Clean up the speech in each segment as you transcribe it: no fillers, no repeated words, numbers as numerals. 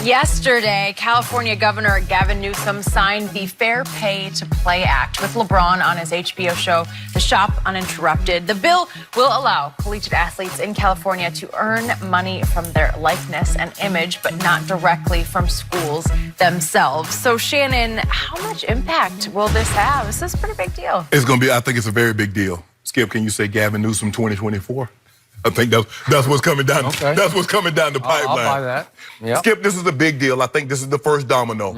Yesterday, California Governor Gavin Newsom signed the Fair Pay to Play Act with LeBron on his HBO show, The Shop Uninterrupted. The bill will allow collegiate athletes in California to earn money from their likeness and image, but not directly from schools themselves. So, Shannon, how much impact will this have? This is a pretty big deal. It's going to be, I think it's a very big deal. Skip, can you say Gavin Newsom 2024? I think that's what's coming down. Okay. That's what's coming down the pipeline. I'll buy that. Yep. Skip, this is a big deal. I think this is the first domino.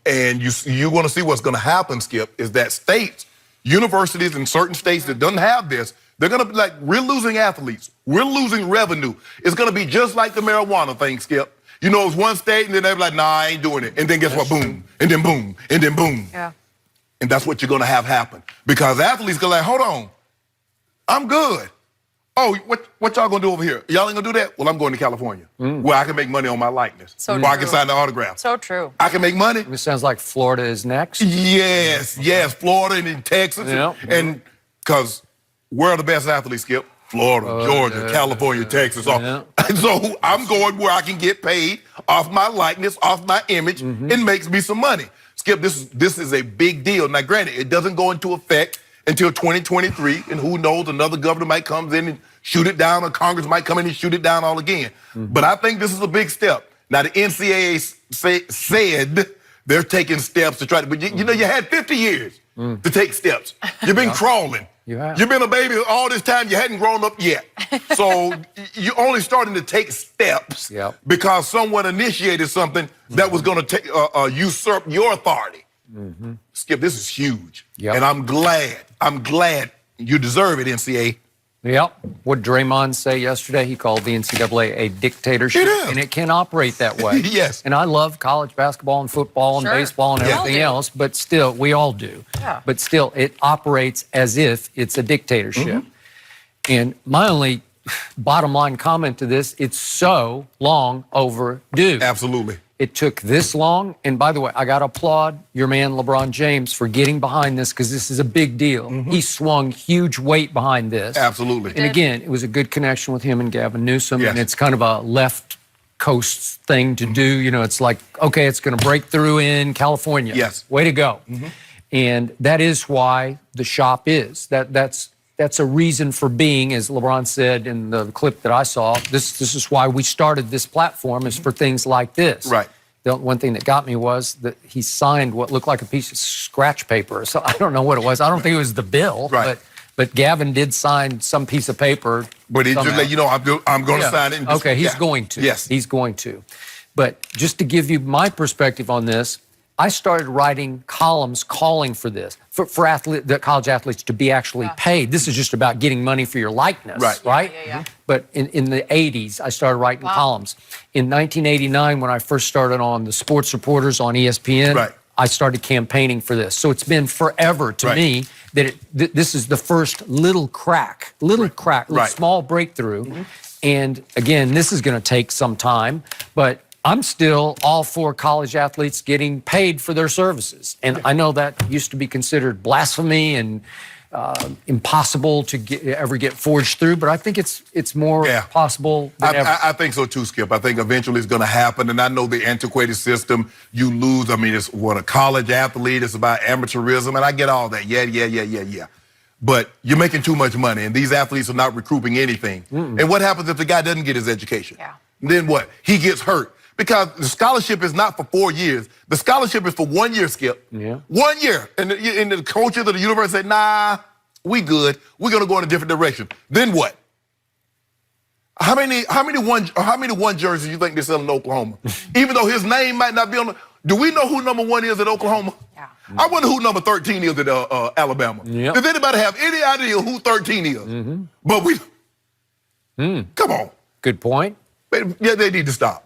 And you're going to see what's going to happen, Skip, is that states, universities in certain states that doesn't have this, they're going to be like, we're losing athletes. We're losing revenue. It's going to be just like the marijuana thing, Skip. You know, it's one state and then they're like, nah, I ain't doing it. And then guess what? Boom. And then boom. And then boom. Yeah. And that's what you're going to have happen. Because athletes go like, hold on, I'm good. Oh, what y'all gonna do over here? Y'all ain't gonna do that? Well, I'm going to California, where I can make money on my likeness. So where I can sign the autograph. So true. I can make money. It sounds like Florida is next. Yes, Florida and then Texas. And because where are the best athletes, Skip? Florida, Georgia, California, Texas. So I'm going where I can get paid off my likeness, off my image, and makes me some money. Skip, this is a big deal. Now, granted, it doesn't go into effect until 2023, and who knows, another governor might come in and shoot it down, or Congress might come in and shoot it down all again. But I think this is a big step. Now, the NCAA said they're taking steps to try to, but you know, you had 50 years to take steps. You've been crawling. You've been a baby all this time, you hadn't grown up yet. So you're only starting to take steps because someone initiated something that was gonna usurp your authority. Skip, this is huge. And I'm glad you deserve it, NCAA. What did Draymond say yesterday? He called the NCAA a dictatorship. It is. And it can operate that way. Yes. And I love college basketball and football and baseball and everything else, but still, we all do. But still, it operates as if it's a dictatorship. And my only bottom line comment to this, it's so long overdue. Absolutely. It took this long, and by the way, I got to applaud your man LeBron James for getting behind this because this is a big deal. He swung huge weight behind this. Absolutely. And again, it was a good connection with him and Gavin Newsom, and it's kind of a left coast thing to do. You know, it's like, okay, it's going to break through in California. Way to go. And that is why the shop is. That's a reason for being, as LeBron said in the clip that I saw. This is why we started this platform, is for things like this. The one thing that got me was that he signed what looked like a piece of scratch paper. So I don't know what it was. I don't think it was the bill. But Gavin did sign some piece of paper. But he just let you know, I'm going to sign it. And okay, he's going to. He's going to. But just to give you my perspective on this, I started writing columns calling for this, for the college athletes to be actually paid. This is just about getting money for your likeness, right? But in the 80s, I started writing columns. In 1989, when I first started on the Sports Reporters on ESPN, I started campaigning for this. So it's been forever to me that this is the first little crack, small breakthrough. And again, this is going to take some time, but I'm still all for college athletes getting paid for their services. And I know that used to be considered blasphemy and impossible to ever get forged through, but I think it's more possible than ever. I think so too, Skip. I think eventually it's going to happen. And I know the antiquated system, you lose. I mean, it's what a college athlete, it's about amateurism, and I get all that. But you're making too much money, and these athletes are not recouping anything. And what happens if the guy doesn't get his education? Then what? He gets hurt. Because the scholarship is not for 4 years. The scholarship is for 1 year, Skip. 1 year. And the coaches of the university say, nah, we good. We're going to go in a different direction. Then what? How many one jerseys you think they sell in Oklahoma? Even though his name might not be on the... Do we know who number 1 is at Oklahoma? I wonder who number 13 is at Alabama. Does anybody have any idea who 13 is? But we... Come on. Good point. Yeah, they need to stop.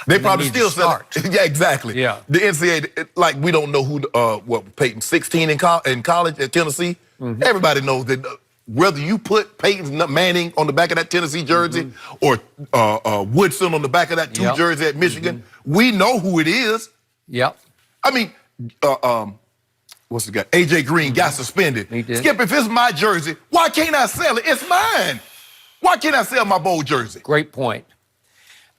They probably still sell it. Exactly. The NCAA, like, we don't know who, what, Peyton, 16 in college at Tennessee? Everybody knows that whether you put Peyton Manning on the back of that Tennessee jersey or Woodson on the back of that jersey at Michigan, we know who it is. I mean, what's the guy? A.J. Green got suspended. Skip, if it's my jersey, why can't I sell it? It's mine. Why can't I sell my bold jersey? Great point.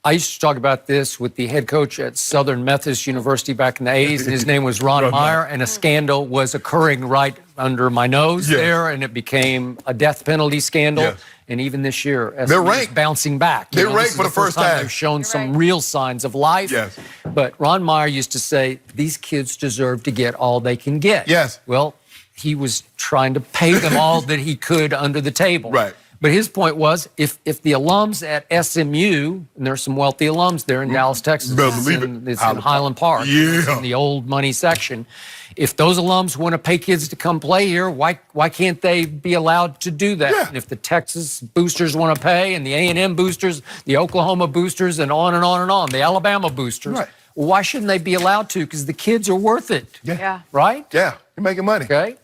I used to talk about this with the head coach at Southern Methodist University back in the 80s, and his name was Ron Meyer, and a scandal was occurring right under my nose there, and it became a death penalty scandal. Yes. And even this year, They're SMU is ranked. bouncing back. They're ranked for the first time. They've shown some real signs of life. Yes. But Ron Meyer used to say, these kids deserve to get all they can get. Yes. Well, he was trying to pay them all that he could under the table. Right. But his point was, if the alums at SMU, and there's some wealthy alums there in Dallas, Texas. Better believe it. It's in Highland Park. Yeah. It's in the old money section. If those alums want to pay kids to come play here, why can't they be allowed to do that? Yeah. And if the Texas boosters want to pay, and the A&M boosters, the Oklahoma boosters, and on and on and on, the Alabama boosters, Right. well, why shouldn't they be allowed to? Because the kids are worth it. Yeah. Right? Yeah, you're making money. Okay.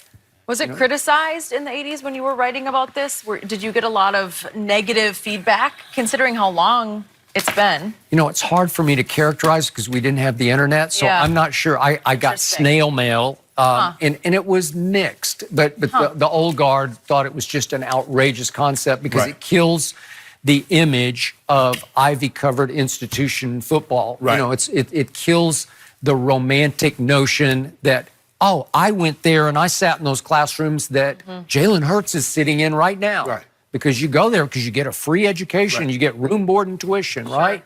Was it criticized in the 80s when you were writing about this? Did you get a lot of negative feedback, considering how long it's been? You know, it's hard for me to characterize because we didn't have the internet, so Yeah. I'm not sure. I got Interesting. snail mail, and it was mixed. But the old guard thought it was just an outrageous concept because Right. it kills the image of Ivy-covered institution football. Right. You know, it kills the romantic notion that, oh, I went there and I sat in those classrooms that Jalen Hurts is sitting in right now. Right. Because you go there because you get a free education, Right. you get room, board, and tuition, right?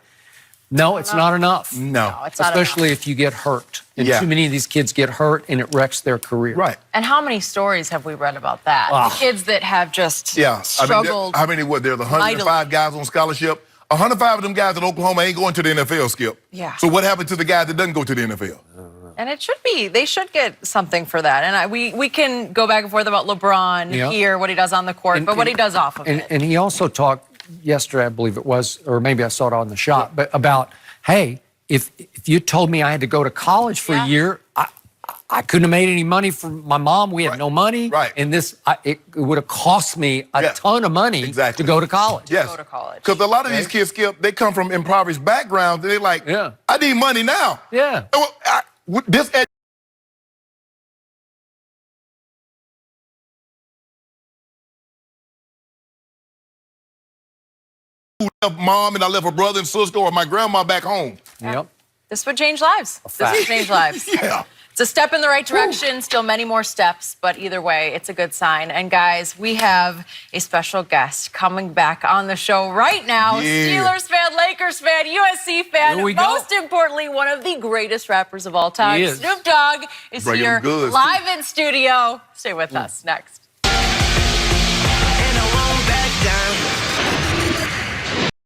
No, it's not enough. No. It's not Especially enough. if you get hurt. And Yeah. too many of these kids get hurt and it wrecks their career. Right. And how many stories have we read about that? Ah. The kids that have just Yeah. struggled. How many were there? The 105 mightily. guys on scholarship. 105 of them guys at Oklahoma ain't going to the NFL, Skip. Yeah. So what happened to the guy that doesn't go to the NFL? And it should be. They should get something for that. And we can go back and forth about LeBron Yeah. here, what he does on the court, but what he does off of it. And he also talked yesterday, I believe it was, or maybe I saw it on the shot, but about, hey, if you told me I had to go to college for a year, I couldn't have made any money for my mom. We had no money. Right. And it would have cost me a ton of money Exactly. to go to college. Yes. Go to college. Because a lot of these kids, Skip, they come from impoverished backgrounds. They're like, Yeah. I need money now. Yeah. Well, this left mom and I left a brother and sister or my grandma back home. Yep. This would change lives. This fact. would change lives. Yeah. It's a step in the right direction, still many more steps, but either way, it's a good sign. And guys, we have a special guest coming back on the show right now. Yeah. Steelers fan, Lakers fan, USC fan, Here we go. most importantly, one of the greatest rappers of all time. He is. Snoop Dogg is Bring 'em here goods. live in studio. Stay with us next. And I won't back down.